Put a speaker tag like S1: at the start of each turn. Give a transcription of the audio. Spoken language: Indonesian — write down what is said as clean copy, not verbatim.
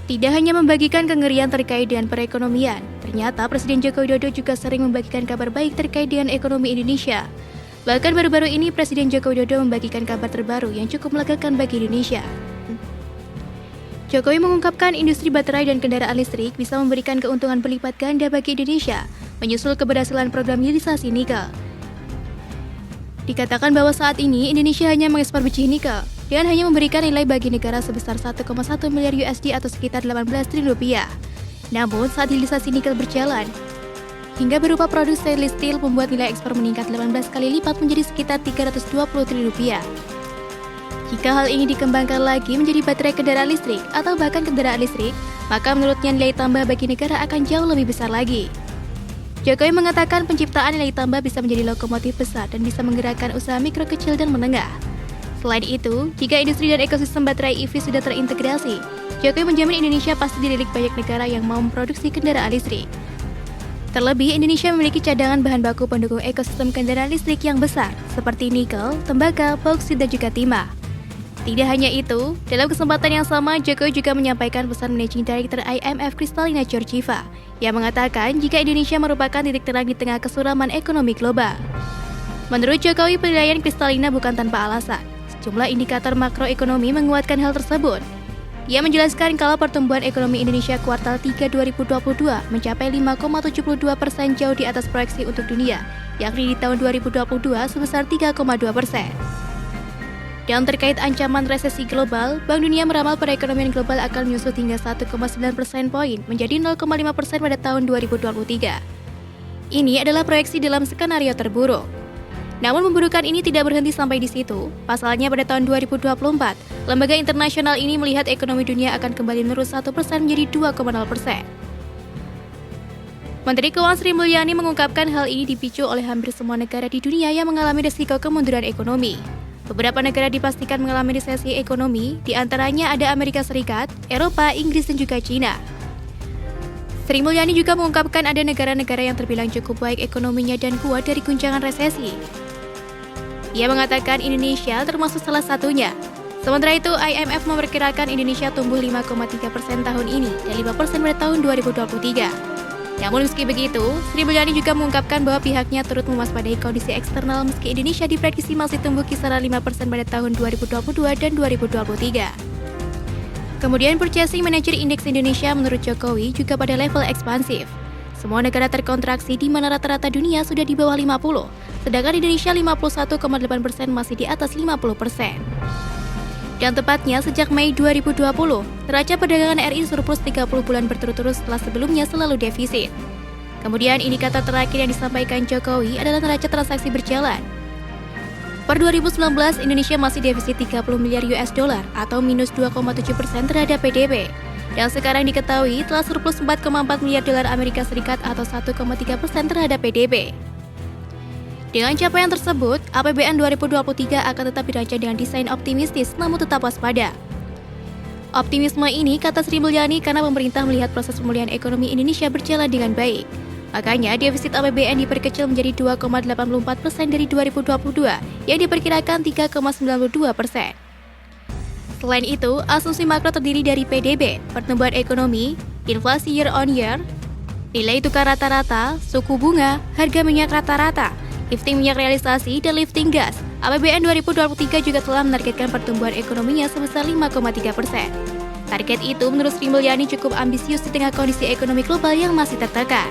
S1: Tidak hanya membagikan kengerian terkait dengan perekonomian, ternyata Presiden Joko Widodo juga sering membagikan kabar baik terkait dengan ekonomi Indonesia. Bahkan baru-baru ini Presiden Joko Widodo membagikan kabar terbaru yang cukup melegakan bagi Indonesia. Jokowi mengungkapkan industri baterai dan kendaraan listrik bisa memberikan keuntungan berlipat ganda bagi Indonesia, menyusul keberhasilan program hilirisasi nikel. Dikatakan bahwa saat ini Indonesia hanya mengekspor biji nikel dengan hanya memberikan nilai bagi negara sebesar 1,1 miliar USD atau sekitar 18 triliun rupiah. Namun saat hilirisasi nikel berjalan, hingga berupa produk stainless steel membuat nilai ekspor meningkat 18 kali lipat menjadi sekitar 320 triliun rupiah. Jika hal ini dikembangkan lagi menjadi baterai kendaraan listrik atau bahkan kendaraan listrik, maka menurutnya nilai tambah bagi negara akan jauh lebih besar lagi. Jokowi mengatakan penciptaan nilai tambah bisa menjadi lokomotif besar dan bisa menggerakkan usaha mikro, kecil, dan menengah. Selain itu, jika industri dan ekosistem baterai EV sudah terintegrasi, Jokowi menjamin Indonesia pasti dilirik banyak negara yang mau memproduksi kendaraan listrik. Terlebih, Indonesia memiliki cadangan bahan baku pendukung ekosistem kendaraan listrik yang besar, seperti nikel, tembaga, bauksit, dan juga timah. Tidak hanya itu, dalam kesempatan yang sama, Jokowi juga menyampaikan pesan Managing Director IMF Kristalina Georgieva yang mengatakan jika Indonesia merupakan titik terang di tengah kesuraman ekonomi global. Menurut Jokowi, penilaian Kristalina bukan tanpa alasan. Sejumlah indikator makroekonomi menguatkan hal tersebut. Ia menjelaskan kalau pertumbuhan ekonomi Indonesia kuartal 3 2022 mencapai 5,72% jauh di atas proyeksi untuk dunia, yakni di tahun 2022 sebesar 3,2%. Dan terkait ancaman resesi global, Bank Dunia meramal perekonomian global akan menyusut hingga 1,9% poin menjadi 0,5% pada tahun 2023. Ini adalah proyeksi dalam skenario terburuk. Namun pemburukan ini tidak berhenti sampai di situ. Pasalnya pada tahun 2024, lembaga internasional ini melihat ekonomi dunia akan kembali menurun 1% menjadi 2,0%. Menteri Keuangan Sri Mulyani mengungkapkan hal ini dipicu oleh hampir semua negara di dunia yang mengalami risiko kemunduran ekonomi. Beberapa negara dipastikan mengalami resesi ekonomi, di antaranya ada Amerika Serikat, Eropa, Inggris, dan juga China. Sri Mulyani juga mengungkapkan ada negara-negara yang terbilang cukup baik ekonominya dan kuat dari guncangan resesi. Ia mengatakan Indonesia termasuk salah satunya. Sementara itu, IMF memperkirakan Indonesia tumbuh 5,3% tahun ini dan 5% pada tahun 2023. Namun meski begitu, Sri Mulyani juga mengungkapkan bahwa pihaknya turut mewaspadai kondisi eksternal meski Indonesia diprediksi masih tumbuh kisaran 5% pada tahun 2022 dan 2023. Kemudian Purchasing Manager Index Indonesia menurut Jokowi juga pada level ekspansif. Semua negara terkontraksi di mana rata-rata dunia sudah di bawah 50, sedangkan Indonesia 51,8% masih di atas 50%. Dan tepatnya sejak Mei 2020, neraca perdagangan RI surplus 30 bulan berturut-turut setelah sebelumnya selalu defisit. Kemudian indikator terakhir yang disampaikan Jokowi adalah neraca transaksi berjalan. Per 2019, Indonesia masih defisit 30 miliar US dollar atau minus 2,7% terhadap PDB. Dan sekarang diketahui telah surplus 4,4 miliar dolar Amerika Serikat atau 1,3% terhadap PDB. Dengan capaian tersebut, APBN 2023 akan tetap dirancang dengan desain optimistis namun tetap waspada. Optimisme ini, kata Sri Mulyani, karena pemerintah melihat proses pemulihan ekonomi Indonesia berjalan dengan baik. Makanya, defisit APBN diperkecil menjadi 2,84% dari 2022 yang diperkirakan 3,92%. Selain itu, asumsi makro terdiri dari PDB, pertumbuhan ekonomi, inflasi year on year, nilai tukar rata-rata, suku bunga, harga minyak rata-rata, lifting minyak realisasi, dan lifting gas. APBN 2023 juga telah menargetkan pertumbuhan ekonominya sebesar 5,3%. Target itu menurut Sri Mulyani cukup ambisius di tengah kondisi ekonomi global yang masih tertekan.